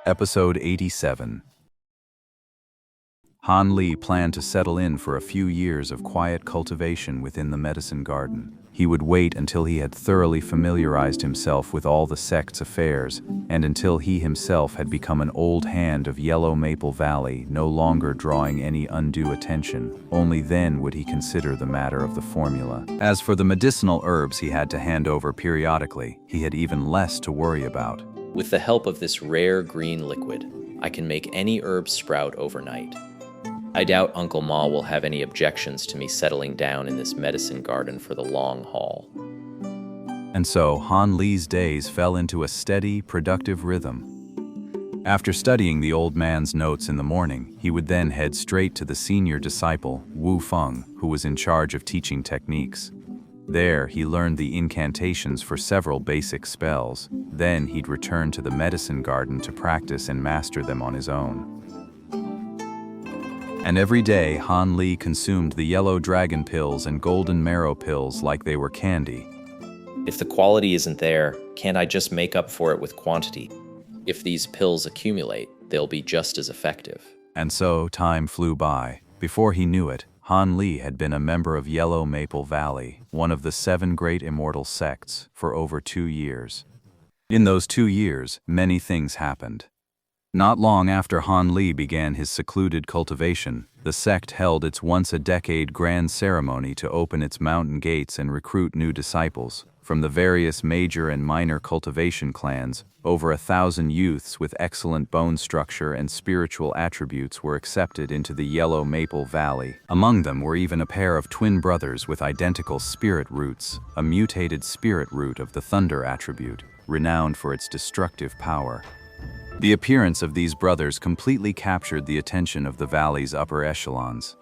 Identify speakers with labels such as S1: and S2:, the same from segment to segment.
S1: Episode 87. Han Li planned to settle in for a few years of quiet cultivation within the medicine garden. He would wait until he had thoroughly familiarized himself with all the sect's affairs, and until he himself had become an old hand of Yellow Maple Valley, no longer drawing any undue attention. Only then would he consider the matter of the formula. As for the medicinal herbs he had to hand over periodically, he had even less to worry about.
S2: With the help of this rare green liquid, I can make any herb sprout overnight. I doubt Uncle Ma will have any objections to me settling down in this medicine garden for the long haul.
S1: And so Han Li's days fell into a steady, productive rhythm. After studying the old man's notes in the morning, he would then head straight to the senior disciple, Wu Feng, who was in charge of teaching techniques. There, he learned the incantations for several basic spells. Then he'd return to the medicine garden to practice and master them on his own. And every day, Han Li consumed the yellow dragon pills and golden marrow pills like they were candy.
S2: If the quality isn't there, can't I just make up for it with quantity? If these pills accumulate, they'll be just as effective.
S1: And so time flew by. Before he knew it, Han Li had been a member of Yellow Maple Valley, one of the 7 great immortal sects, for over 2 years. In those 2 years, many things happened. Not long after Han Li began his secluded cultivation, the sect held its once-a-decade grand ceremony to open its mountain gates and recruit new disciples. From the various major and minor cultivation clans, over 1,000 youths with excellent bone structure and spiritual attributes were accepted into the Yellow Maple Valley. Among them were even a pair of twin brothers with identical spirit roots, a mutated spirit root of the thunder attribute, renowned for its destructive power. The appearance of these brothers completely captured the attention of the valley's upper echelons.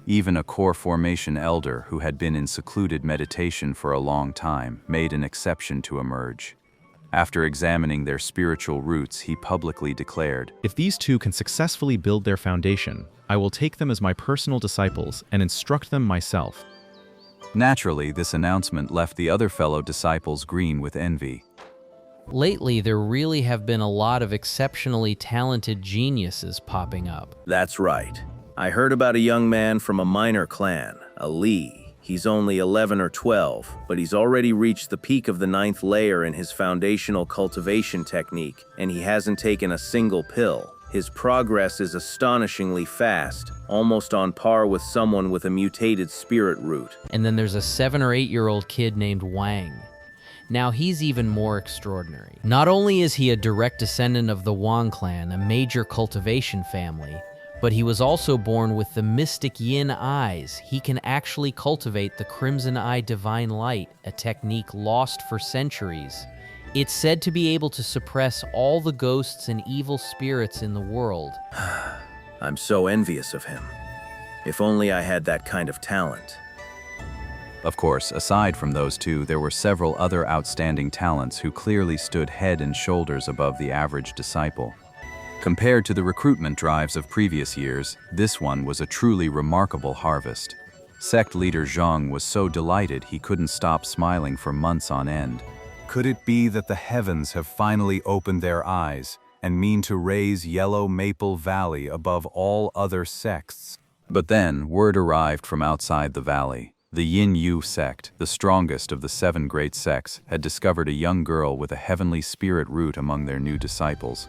S1: Even a core formation elder who had been in secluded meditation for a long time made an exception to emerge. After examining their spiritual roots, he publicly declared,
S3: "If these two can successfully build their foundation, I will take them as my personal disciples and instruct them myself."
S1: Naturally, this announcement left the other fellow disciples green with envy.
S4: Lately, there really have been a lot of exceptionally talented geniuses popping up.
S5: That's right. I heard about a young man from a minor clan, a Li. He's only 11 or 12, but he's already reached the peak of the 9th layer in his foundational cultivation technique, and he hasn't taken a single pill. His progress is astonishingly fast, almost on par with someone with a mutated spirit root.
S4: And then there's a 7 or 8-year-old kid named Wang. Now he's even more extraordinary. Not only is he a direct descendant of the Wang clan, a major cultivation family, but he was also born with the mystic yin eyes. He can actually cultivate the crimson eye divine light, a technique lost for centuries. It's said to be able to suppress all the ghosts and evil spirits in the world.
S5: I'm so envious of him. If only I had that kind of talent.
S1: Of course, aside from those two, there were several other outstanding talents who clearly stood head and shoulders above the average disciple. Compared to the recruitment drives of previous years, this one was a truly remarkable harvest. Sect leader Zhang was so delighted he couldn't stop smiling for months on end. Could it be that the heavens have finally opened their eyes and mean to raise Yellow Maple Valley above all other sects? But then, word arrived from outside the valley. The Yin Yu sect, the strongest of the 7 great sects, had discovered a young girl with a heavenly spirit root among their new disciples.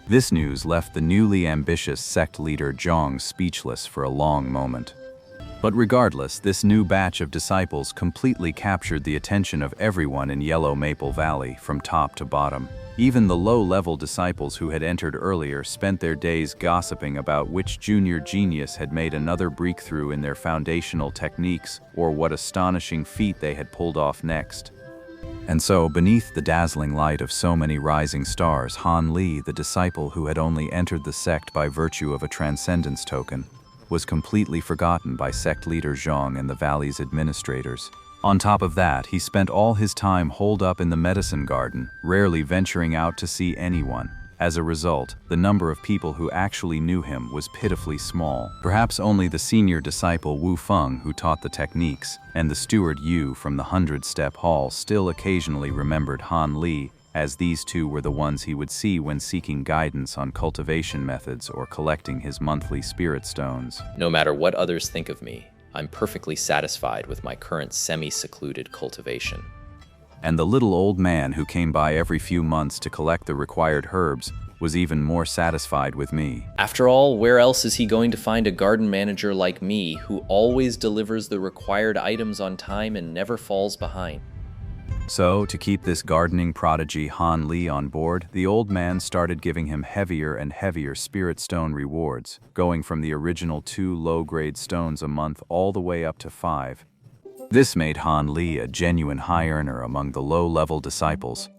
S1: This news left the newly ambitious sect leader Zhang speechless for a long moment. But regardless, this new batch of disciples completely captured the attention of everyone in Yellow Maple Valley, from top to bottom. Even the low-level disciples who had entered earlier spent their days gossiping about which junior genius had made another breakthrough in their foundational techniques, or what astonishing feat they had pulled off next. And so, beneath the dazzling light of so many rising stars, Han Li, the disciple who had only entered the sect by virtue of a transcendence token, was completely forgotten by sect leader Zhang and the valley's administrators. On top of that, he spent all his time holed up in the medicine garden, rarely venturing out to see anyone. As a result, the number of people who actually knew him was pitifully small. Perhaps only the senior disciple Wu Feng, who taught the techniques, and the steward Yu from the 100-step hall still occasionally remembered Han Li as these two were the ones he would see when seeking guidance on cultivation methods or collecting his monthly spirit stones.
S2: No matter what others think of me, I'm perfectly satisfied with my current semi-secluded cultivation.
S1: And the little old man who came by every few months to collect the required herbs was even more satisfied with me.
S2: After all, where else is he going to find a garden manager like me who always delivers the required items on time and never falls behind?
S1: So, to keep this gardening prodigy Han Li on board, the old man started giving him heavier and heavier spirit stone rewards, going from the original 2 low-grade stones a month all the way up to 5. This made Han Li a genuine high earner among the low-level disciples.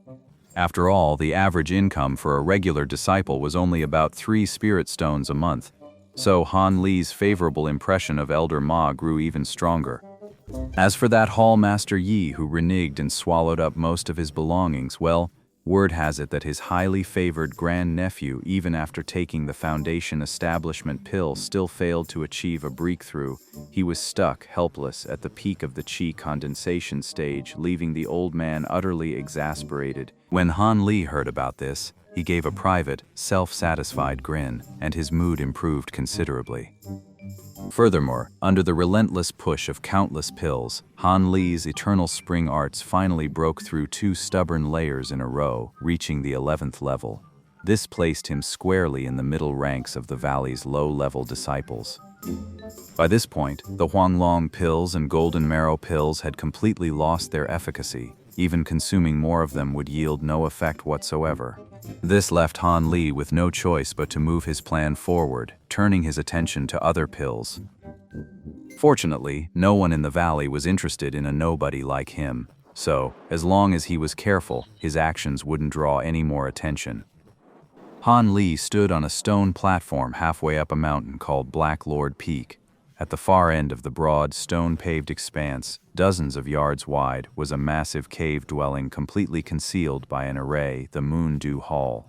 S1: After all, the average income for a regular disciple was only about 3 spirit stones a month, so Han Li's favorable impression of Elder Ma grew even stronger. As for that hall master Yi who reneged and swallowed up most of his belongings, well, word has it that his highly favored grandnephew, even after taking the Foundation establishment pill, still failed to achieve a breakthrough. He was stuck, helpless, at the peak of the qi condensation stage, leaving the old man utterly exasperated. When Han Li heard about this, he gave a private, self-satisfied grin, and his mood improved considerably. Furthermore, under the relentless push of countless pills, Han Li's eternal spring arts finally broke through 2 stubborn layers in a row, reaching the 11th level. This placed him squarely in the middle ranks of the valley's low-level disciples. By this point, the Huanglong pills and Golden Marrow pills had completely lost their efficacy. Even consuming more of them would yield no effect whatsoever. This left Han Li with no choice but to move his plan forward, turning his attention to other pills. Fortunately, no one in the valley was interested in a nobody like him, so, as long as he was careful, his actions wouldn't draw any more attention. Han Li stood on a stone platform halfway up a mountain called Black Lord Peak. At the far end of the broad, stone-paved expanse, dozens of yards wide, was a massive cave dwelling completely concealed by an array, the Moon Dew Hall.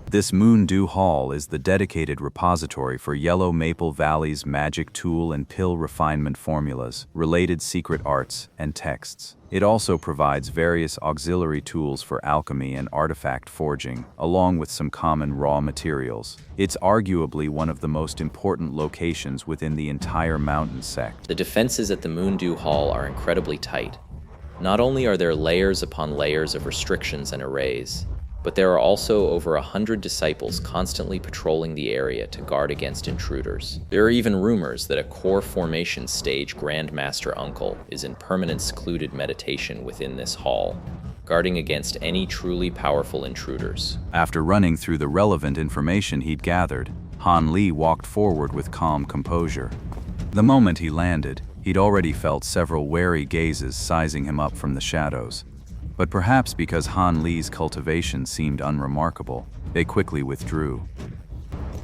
S1: This Moon Dew Hall is the dedicated repository for Yellow Maple Valley's magic tool and pill refinement formulas, related secret arts, and texts. It also provides various auxiliary tools for alchemy and artifact forging, along with some common raw materials. It's arguably one of the most important locations within the entire mountain sect.
S2: The defenses at the Moon Dew Hall are incredibly tight. Not only are there layers upon layers of restrictions and arrays, but there are also over 100 disciples constantly patrolling the area to guard against intruders. There are even rumors that a core formation stage Grandmaster Uncle is in permanent secluded meditation within this hall, guarding against any truly powerful intruders.
S1: After running through the relevant information he'd gathered, Han Li walked forward with calm composure. The moment he landed, he'd already felt several wary gazes sizing him up from the shadows. But perhaps because Han Li's cultivation seemed unremarkable, they quickly withdrew.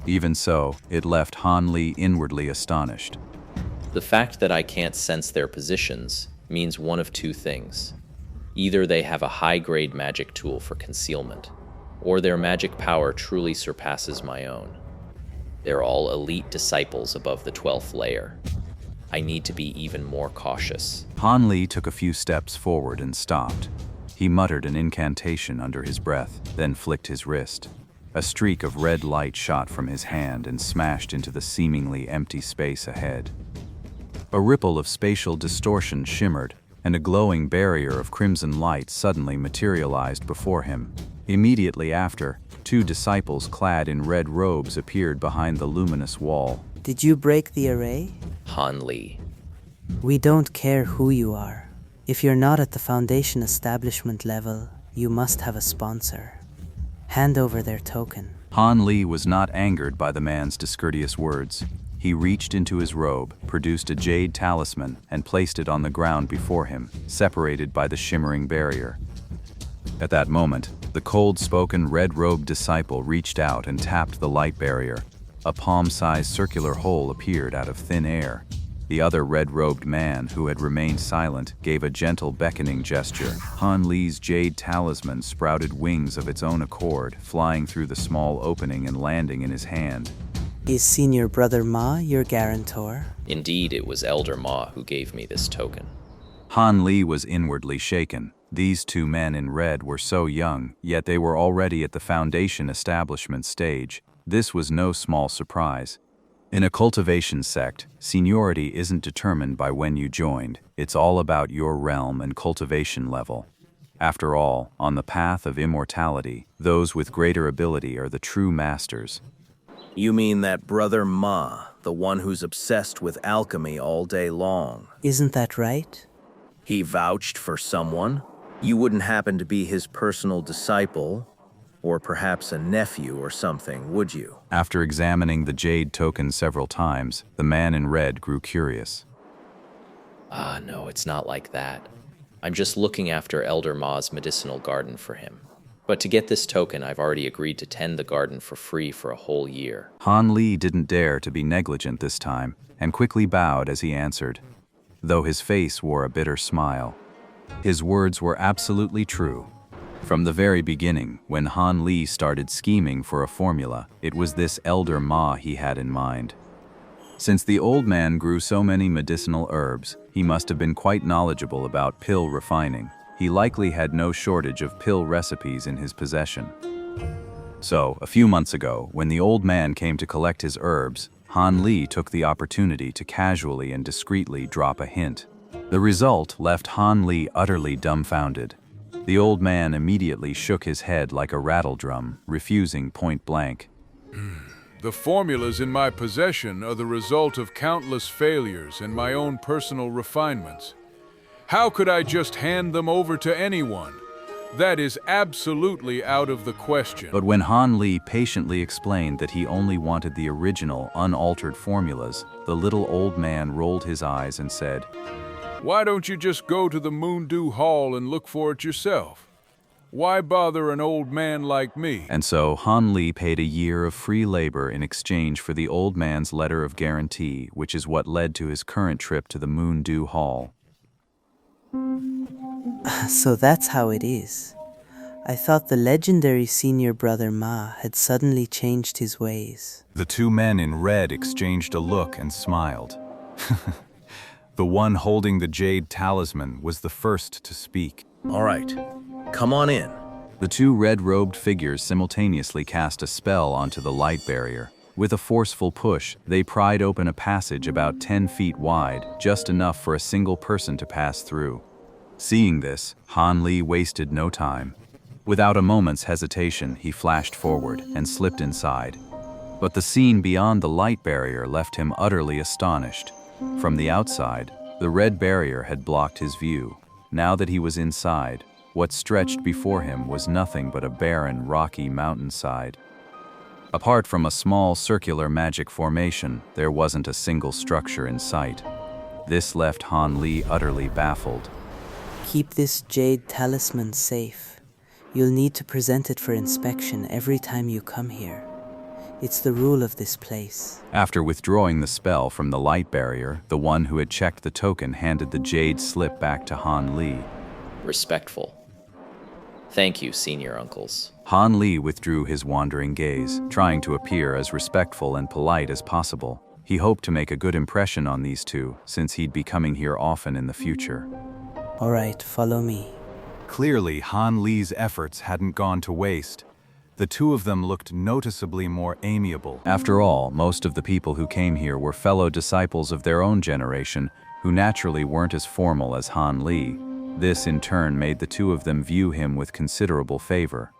S1: Even so, it left Han Li inwardly astonished.
S2: The fact that I can't sense their positions means one of 2 things. Either they have a high-grade magic tool for concealment, or their magic power truly surpasses my own. They're all elite disciples above the 12th layer. I need to be even more cautious.
S1: Han Li took a few steps forward and stopped. He muttered an incantation under his breath, then flicked his wrist. A streak of red light shot from his hand and smashed into the seemingly empty space ahead. A ripple of spatial distortion shimmered, and a glowing barrier of crimson light suddenly materialized before him. Immediately after, 2 disciples clad in red robes appeared behind the luminous wall.
S6: Did you break the array?
S2: Han Li.
S6: We don't care who you are. If you're not at the Foundation establishment level, you must have a sponsor. Hand over their token.
S1: Han Li was not angered by the man's discourteous words. He reached into his robe, produced a jade talisman, and placed it on the ground before him, separated by the shimmering barrier. At that moment, the cold-spoken red-robed disciple reached out and tapped the light barrier. A palm-sized circular hole appeared out of thin air. The other red-robed man, who had remained silent, gave a gentle beckoning gesture. Han Li's jade talisman sprouted wings of its own accord, flying through the small opening and landing in his hand.
S6: Is Senior Brother Ma your guarantor?
S2: Indeed, it was Elder Ma who gave me this token.
S1: Han Li was inwardly shaken. These two men in red were so young, yet they were already at the foundation establishment stage. This was no small surprise. In a cultivation sect, seniority isn't determined by when you joined. It's all about your realm and cultivation level. After all, on the path of immortality, those with greater ability are the true masters.
S5: You mean that Brother Ma, the one who's obsessed with alchemy all day long?
S6: Isn't that right?
S5: He vouched for someone? You wouldn't happen to be his personal disciple, or perhaps a nephew or something, would you?
S1: After examining the jade token several times, the man in red grew curious.
S2: No, it's not like that. I'm just looking after Elder Ma's medicinal garden for him. But to get this token, I've already agreed to tend the garden for free for a whole year.
S1: Han Li didn't dare to be negligent this time, and quickly bowed as he answered, though his face wore a bitter smile. His words were absolutely true. From the very beginning, when Han Li started scheming for a formula, it was this Elder Ma he had in mind. Since the old man grew so many medicinal herbs, he must have been quite knowledgeable about pill refining. He likely had no shortage of pill recipes in his possession. So, a few months ago, when the old man came to collect his herbs, Han Li took the opportunity to casually and discreetly drop a hint. The result left Han Li utterly dumbfounded. The old man immediately shook his head like a rattledrum, refusing point blank.
S7: The formulas in my possession are the result of countless failures and my own personal refinements. How could I just hand them over to anyone? That is absolutely out of the question.
S1: But when Han Li patiently explained that he only wanted the original, unaltered formulas, the little old man rolled his eyes and said,
S7: Why don't you just go to the Moondew Hall and look for it yourself? Why bother an old man like me?
S1: And so Han Li paid a year of free labor in exchange for the old man's letter of guarantee, which is what led to his current trip to the Moondew Hall.
S6: So that's how it is. I thought the legendary senior Brother Ma had suddenly changed his ways.
S1: The two men in red exchanged a look and smiled. The one holding the jade talisman was the first to speak.
S5: All right, come on in.
S1: The two red-robed figures simultaneously cast a spell onto the light barrier. With a forceful push, they pried open a passage about 10 feet wide, just enough for a single person to pass through. Seeing this, Han Li wasted no time. Without a moment's hesitation, he flashed forward and slipped inside. But the scene beyond the light barrier left him utterly astonished. From the outside, the red barrier had blocked his view. Now that he was inside, what stretched before him was nothing but a barren, rocky mountainside. Apart from a small circular magic formation, there wasn't a single structure in sight. This left Han Li utterly baffled.
S6: Keep this jade talisman safe. You'll need to present it for inspection every time you come here. It's the rule of this place.
S1: After withdrawing the spell from the light barrier, the one who had checked the token handed the jade slip back to Han Li.
S2: Respectful. Thank you, senior uncles.
S1: Han Li withdrew his wandering gaze, trying to appear as respectful and polite as possible. He hoped to make a good impression on these two, since he'd be coming here often in the future.
S6: All right, follow me.
S1: Clearly, Han Li's efforts hadn't gone to waste. The two of them looked noticeably more amiable. After all, most of the people who came here were fellow disciples of their own generation, who naturally weren't as formal as Han Li. This, in turn, made the two of them view him with considerable favor.